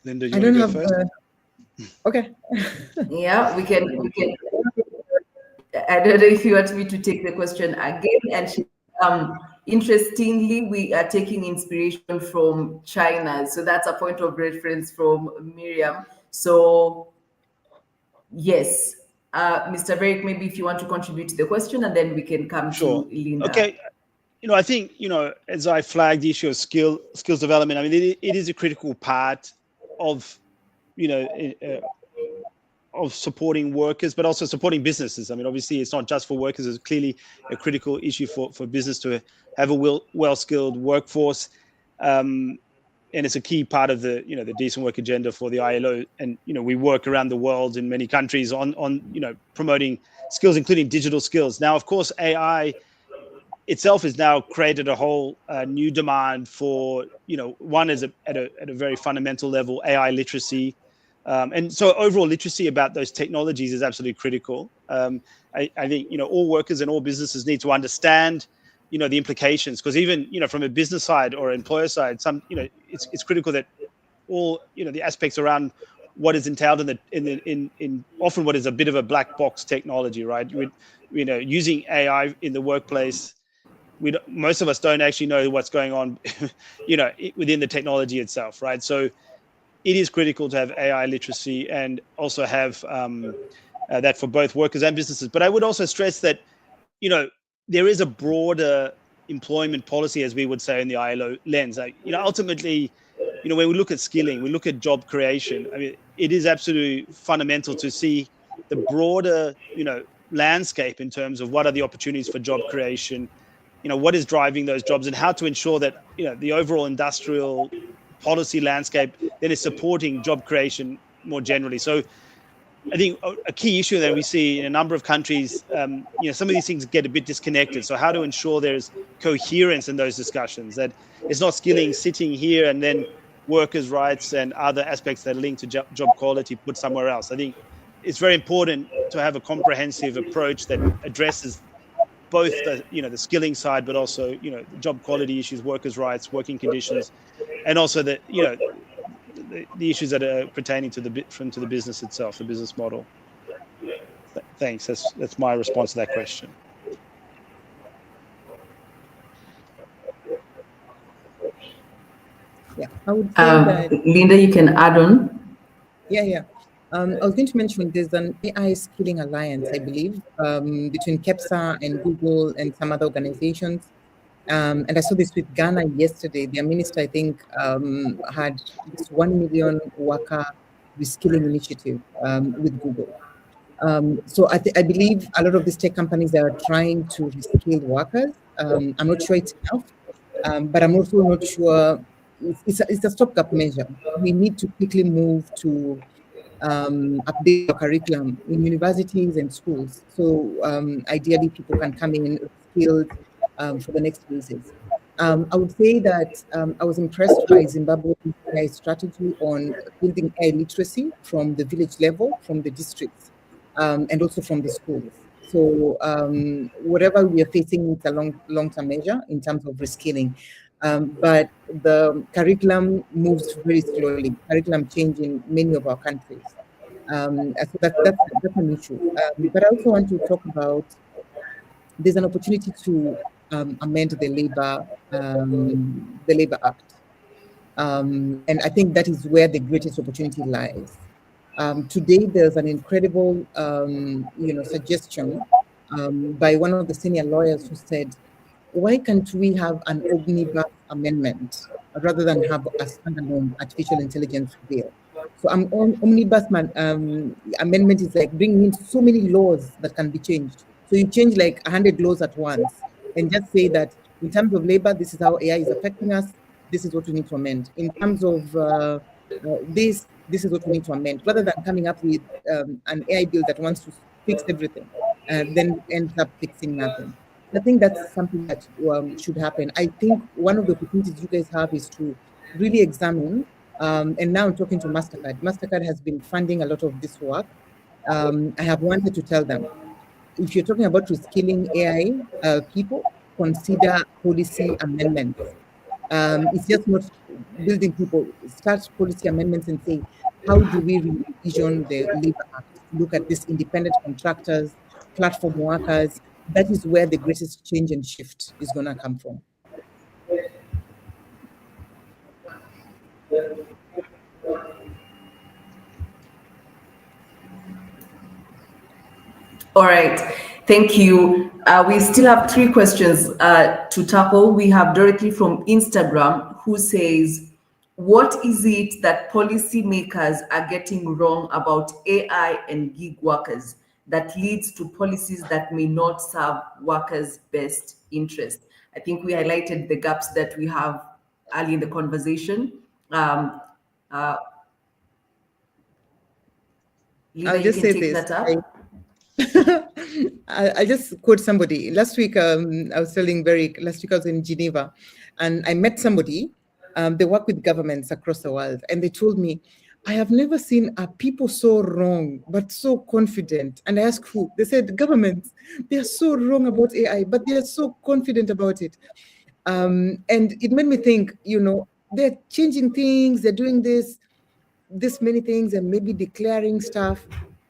Linda, you I want don't to go have. first? Okay. Yeah, we can. I don't know if you want me to take the question again. And interestingly, we are taking inspiration from China. So that's a point of reference from Miriam. So yes, Mr. Verick, maybe if you want to contribute to the question, and then we can come Sure. to Linda. Okay. I think, as I flagged the issue of skills development, I mean, it is a critical part of, of supporting workers, but also supporting businesses. I mean, obviously, it's not just for workers. It's clearly a critical issue for business to have a well-skilled workforce. And it's a key part of the, the decent work agenda for the ILO. And, we work around the world in many countries on promoting skills, including digital skills. Now, of course, AI itself has now created a whole new demand for, one is at a very fundamental level, AI literacy. And so overall literacy about those technologies is absolutely critical. I think, all workers and all businesses need to understand, the implications, because even, from a business side or employer side, it's critical that all, the aspects around what is entailed in often what is a bit of a black box technology, right? Using AI in the workplace, most of us don't actually know what's going on, within the technology itself, right? So it is critical to have AI literacy and also have that for both workers and businesses. But I would also stress that, there is a broader employment policy, as we would say in the ILO lens. Ultimately, when we look at skilling, we look at job creation. I mean, it is absolutely fundamental to see the broader, landscape in terms of what are the opportunities for job creation, what is driving those jobs, and how to ensure that, the overall industrial policy landscape then is supporting job creation more generally. So I think a key issue that we see in a number of countries, some of these things get a bit disconnected. So how to ensure there's coherence in those discussions, that it's not skilling sitting here and then workers' rights and other aspects that are linked to job quality put somewhere else. I think it's very important to have a comprehensive approach that addresses both the the skilling side, but also the job quality issues, workers' rights, working conditions, and also the the issues that are pertaining to the business itself, the business model. Thanks. That's my response to that question. Yeah, I would say that. Linda, you can add on. Yeah. I was going to mention there's an AI skilling alliance, I believe, between KEPSA and Google and some other organizations. And I saw this with Ghana yesterday. Their minister, I think, had this 1 million worker reskilling initiative with Google. So I believe a lot of these tech companies are trying to reskill workers. I'm not sure it's enough, but I'm also not sure it's a stopgap measure. We need to quickly move to update our curriculum in universities and schools. So ideally, people can come in skilled for the next phases. I would say that I was impressed by Zimbabwe's AI strategy on building AI literacy from the village level, from the districts, and also from the schools. So whatever we are facing, it's a long-term measure in terms of reskilling. But the curriculum moves very slowly. Curriculum change in many of our countries. So that's an issue. But I also want to talk about there's an opportunity to amend the Labor Act, and I think that is where the greatest opportunity lies. Today, there's an incredible, suggestion by one of the senior lawyers who said, why can't we have an omnibus amendment rather than have a standalone artificial intelligence bill? So omnibus amendment is like bringing in so many laws that can be changed. So you change like 100 laws at once and just say that in terms of labor, this is how AI is affecting us. This is what we need to amend. In terms of this is what we need to amend, rather than coming up with an AI bill that wants to fix everything, then ends up fixing nothing. I think that's something that should happen. I think one of the opportunities you guys have is to really examine, and now I'm talking to MasterCard. MasterCard has been funding a lot of this work. I have wanted to tell them, if you're talking about reskilling AI people, consider policy amendments. It's just not building people. Start policy amendments and say, how do we revision the Labor Act? Look at these independent contractors, platform workers. That is where the greatest change and shift is going to come from. All right, thank you. We still have 3 questions to tackle. We have Dorothy from Instagram who says, what is it that policymakers are getting wrong about AI and gig workers that leads to policies that may not serve workers' best interest? I think we highlighted the gaps that we have early in the conversation. Linda, I'll just say this. I just quote somebody. Last week, I was telling Verick, last week I was in Geneva and I met somebody. They work with governments across the world. And they told me, I have never seen a people so wrong, but so confident. And I asked who? They said, governments. They are so wrong about AI, but they are so confident about it. And it made me think, they're changing things, they're doing this many things and maybe declaring stuff.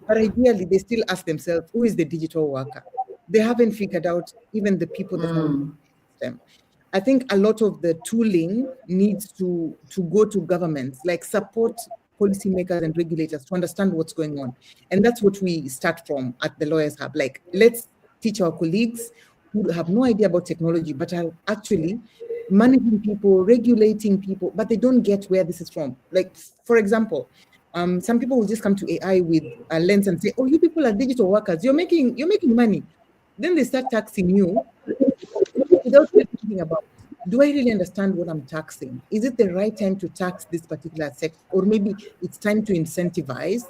But ideally, they still ask themselves, who is the digital worker? They haven't figured out even the people that are in the system. I think a lot of the tooling needs to go to governments, like support policymakers and regulators to understand what's going on. And that's what we start from at the Lawyers Hub. Like, let's teach our colleagues who have no idea about technology, but are actually managing people, regulating people, but they don't get where this is from. Like, for example, some people will just come to AI with a lens and say, oh, you people are digital workers, you're making money. Then they start taxing you without thinking about, do I really understand what I'm taxing? Is it the right time to tax this particular sector? Or maybe it's time to incentivize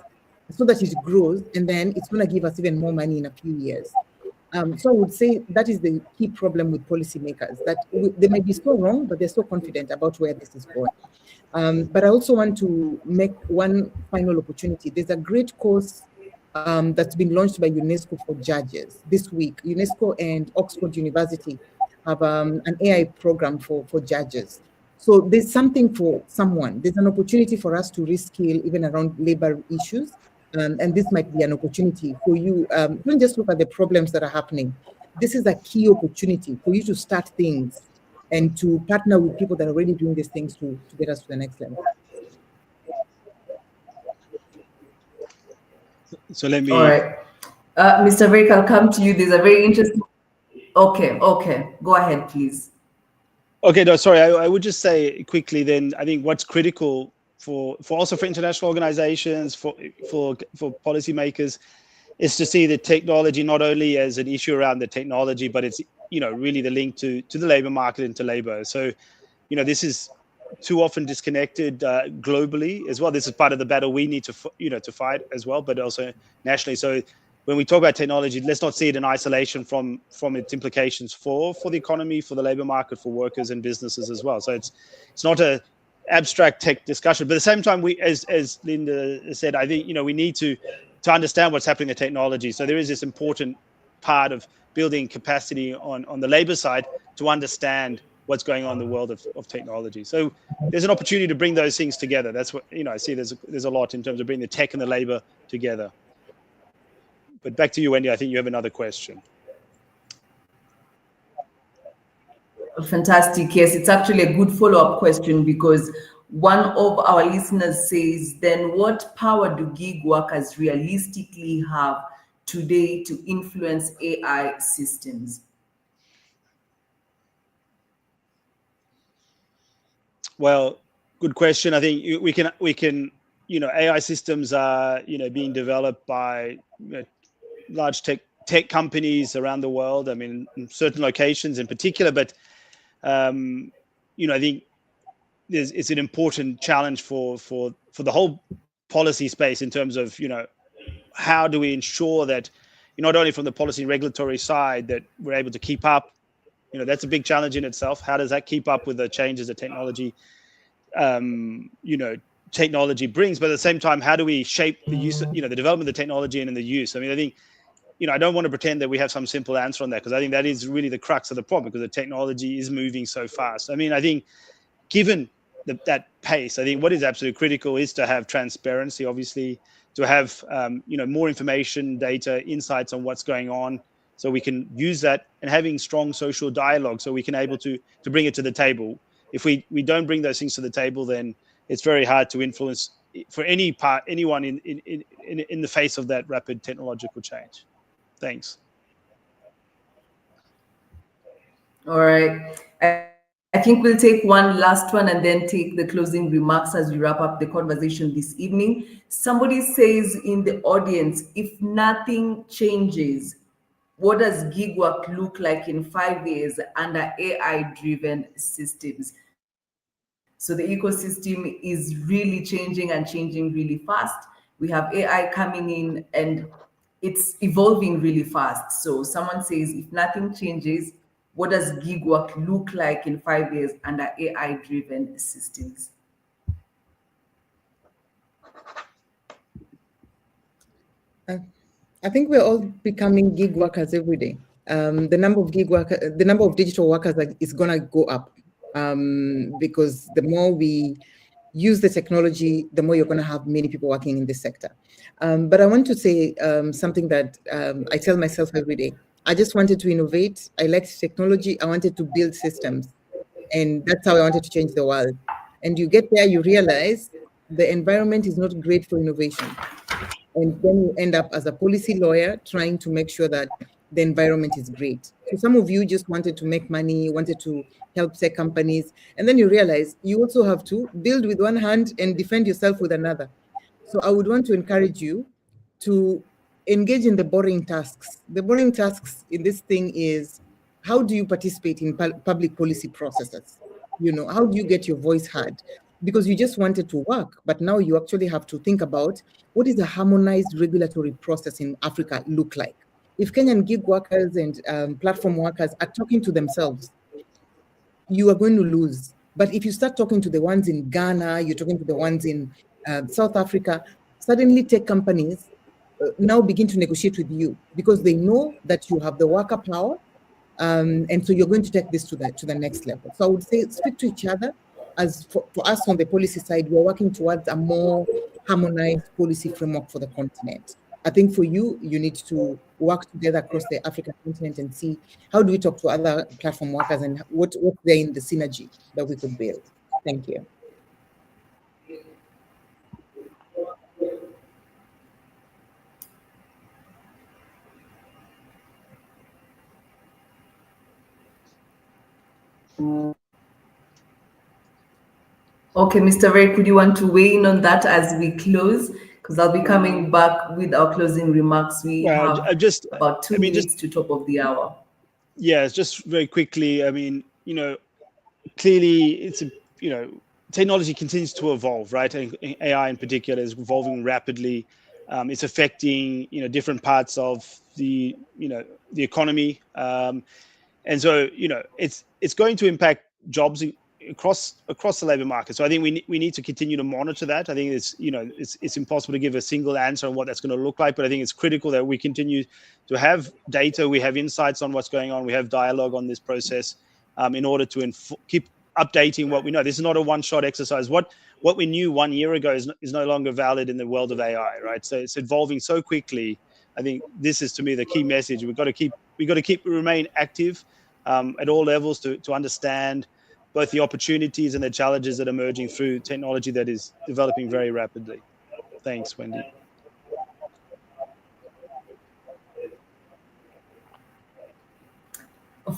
so that it grows, and then it's going to give us even more money in a few years. So I would say that is the key problem with policymakers, that they might be so wrong, but they're so confident about where this is going. But I also want to make one final opportunity. There's a great course that's been launched by UNESCO for judges this week. UNESCO and Oxford University have an AI program for judges. So there's something for someone. There's an opportunity for us to reskill even around labor issues. And this might be an opportunity for you. Don't just look at the problems that are happening. This is a key opportunity for you to start things and to partner with people that are already doing these things to get us to the next level. So let me... All right. Mr. Verick, I'll come to you. There's a very interesting... Okay. Go ahead, please. Okay, no, sorry. I would just say quickly then, I think what's critical for also for international organizations, for policymakers, is to see the technology not only as an issue around the technology, but it's really the link to the labor market and to labor. So this is too often disconnected globally as well. This is part of the battle we need to to fight as well, but also nationally. So when we talk about technology, let's not see it in isolation from its implications for the economy, for the labor market, for workers and businesses as well. So it's not a abstract tech discussion, but at the same time, we, as Linda said, I think we need to understand what's happening in technology. So there is this important part of building capacity on the labor side to understand what's going on in the world of technology. So there's an opportunity to bring those things together. That's what I see. There's a lot in terms of bringing the tech and the labor together. But back to you, Wendy. I think you have another question. Fantastic. Yes, it's actually a good follow-up question, because one of our listeners says, then what power do gig workers realistically have today to influence AI systems? Well, good question. I think we can AI systems are, being developed by large tech companies around the world. I mean, in certain locations in particular, but I think it's an important challenge for the whole policy space in terms of how do we ensure that not only from the policy and regulatory side that we're able to keep up. That's a big challenge in itself. How does that keep up with the changes that technology technology brings, but at the same time, how do we shape the use, the development of the technology and in the use? I mean, I think, I don't want to pretend that we have some simple answer on that, because I think that is really the crux of the problem, because the technology is moving so fast. I mean, I think given that pace, I think what is absolutely critical is to have transparency, obviously, to have, more information, data, insights on what's going on, so we can use that, and having strong social dialogue so we can able to bring it to the table. If we don't bring those things to the table, then it's very hard to influence for anyone in the face of that rapid technological change. Thanks. All right. I think we'll take one last one and then take the closing remarks as we wrap up the conversation this evening. Somebody says in the audience, if nothing changes, what does gig work look like in 5 years under AI-driven systems? So the ecosystem is really changing and changing really fast. We have AI coming in and it's evolving really fast. So someone says, if nothing changes, what does gig work look like in 5 years under AI-driven systems? I think we're all becoming gig workers every day. The number of digital workers is gonna go up because the more we use the technology, the more you're gonna have many people working in this sector. But I want to say something that I tell myself every day. I just wanted to innovate. I liked technology. I wanted to build systems, and that's how I wanted to change the world. And you get there, you realize the environment is not great for innovation. And then you end up as a policy lawyer trying to make sure that the environment is great. So some of you just wanted to make money, wanted to help tech companies, and then you realize you also have to build with one hand and defend yourself with another. So I would want to encourage you to engage in the boring tasks. The boring tasks in this thing is, how do you participate in public policy processes? How do you get your voice heard? Because you just wanted to work, but now you actually have to think about what is a harmonized regulatory process in Africa look like? If Kenyan gig workers and platform workers are talking to themselves, you are going to lose. But if you start talking to the ones in Ghana, you're talking to the ones in South Africa, suddenly tech companies now begin to negotiate with you because they know that you have the worker power. And so you're going to take this to the next level. So I would say speak to each other. As for us on the policy side, we're working towards a more harmonized policy framework for the continent. I think for you, you need to work together across the African continent and see how do we talk to other platform workers and what's there in the synergy that we could build. Thank you. Okay, Mr. Verick, could you want to weigh in on that as we close? Because I'll be coming back with our closing remarks. We have about 2 minutes to top of the hour. Yeah, just very quickly. I mean, clearly it's technology continues to evolve, right? And AI in particular is evolving rapidly. It's affecting different parts of the the economy, and so it's going to impact jobs across the labor market. So I think we need to continue to monitor that. I think it's impossible to give a single answer on what that's going to look like, but I think it's critical that we continue to have data, we have insights on what's going on, we have dialogue on this process in order to keep updating what we know. This is not a one-shot exercise. What we knew 1 year ago is no longer valid in the world of AI, right? So it's evolving so quickly. I think this is, to me, the key message. We got to remain active at all levels to understand both the opportunities and the challenges that are emerging through technology that is developing very rapidly. Thanks, Wendy.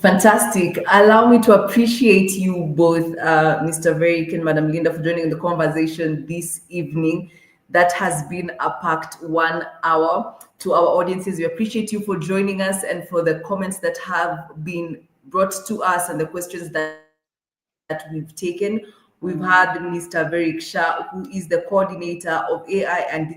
Fantastic. Allow me to appreciate you both, Mr. Verick and Madam Linda, for joining the conversation this evening. That has been a packed 1 hour. To our audiences, we appreciate you for joining us and for the comments that have been brought to us and the questions that we've taken. We've had Mr. Verick, who is the coordinator of AI and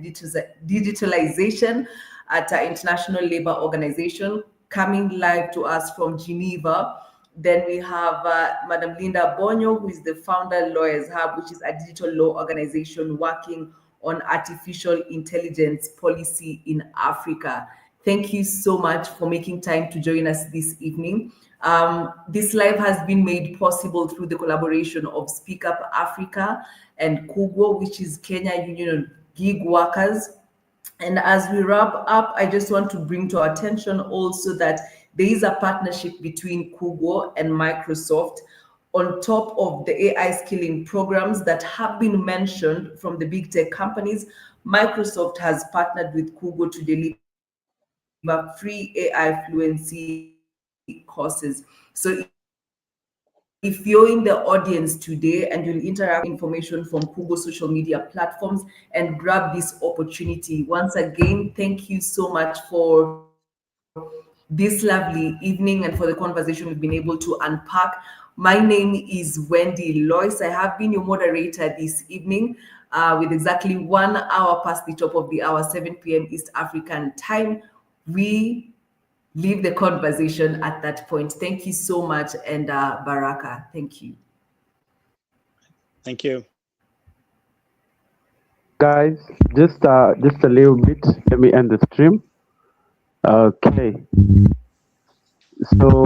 digitalization at our International Labour Organization, coming live to us from Geneva. Then we have Madam Linda Bonyo, who is the founder Lawyers Hub, which is a digital law organization working on artificial intelligence policy in Africa. Thank you so much for making time to join us this evening. This live has been made possible through the collaboration of Speak Up Africa and KUGWO, which is Kenya Union of Gig Workers. And as we wrap up, I just want to bring to our attention also that there is a partnership between KUGWO and Microsoft on top of the AI skilling programs that have been mentioned from the big tech companies. Microsoft has partnered with KUGWO to deliver free AI fluency courses. So if you're in the audience today and you'll interact with information from KUGWO social media platforms and grab this opportunity. Once again, thank you so much for this lovely evening and for the conversation we've been able to unpack. My name is Wendy Lois. I have been your moderator this evening with exactly 1 hour past the top of the hour, 7 p.m. East African time. We leave the conversation at that point. Thank you so much, and Baraka, thank you. Thank you. Guys, just a little bit. Let me end the stream. Okay. So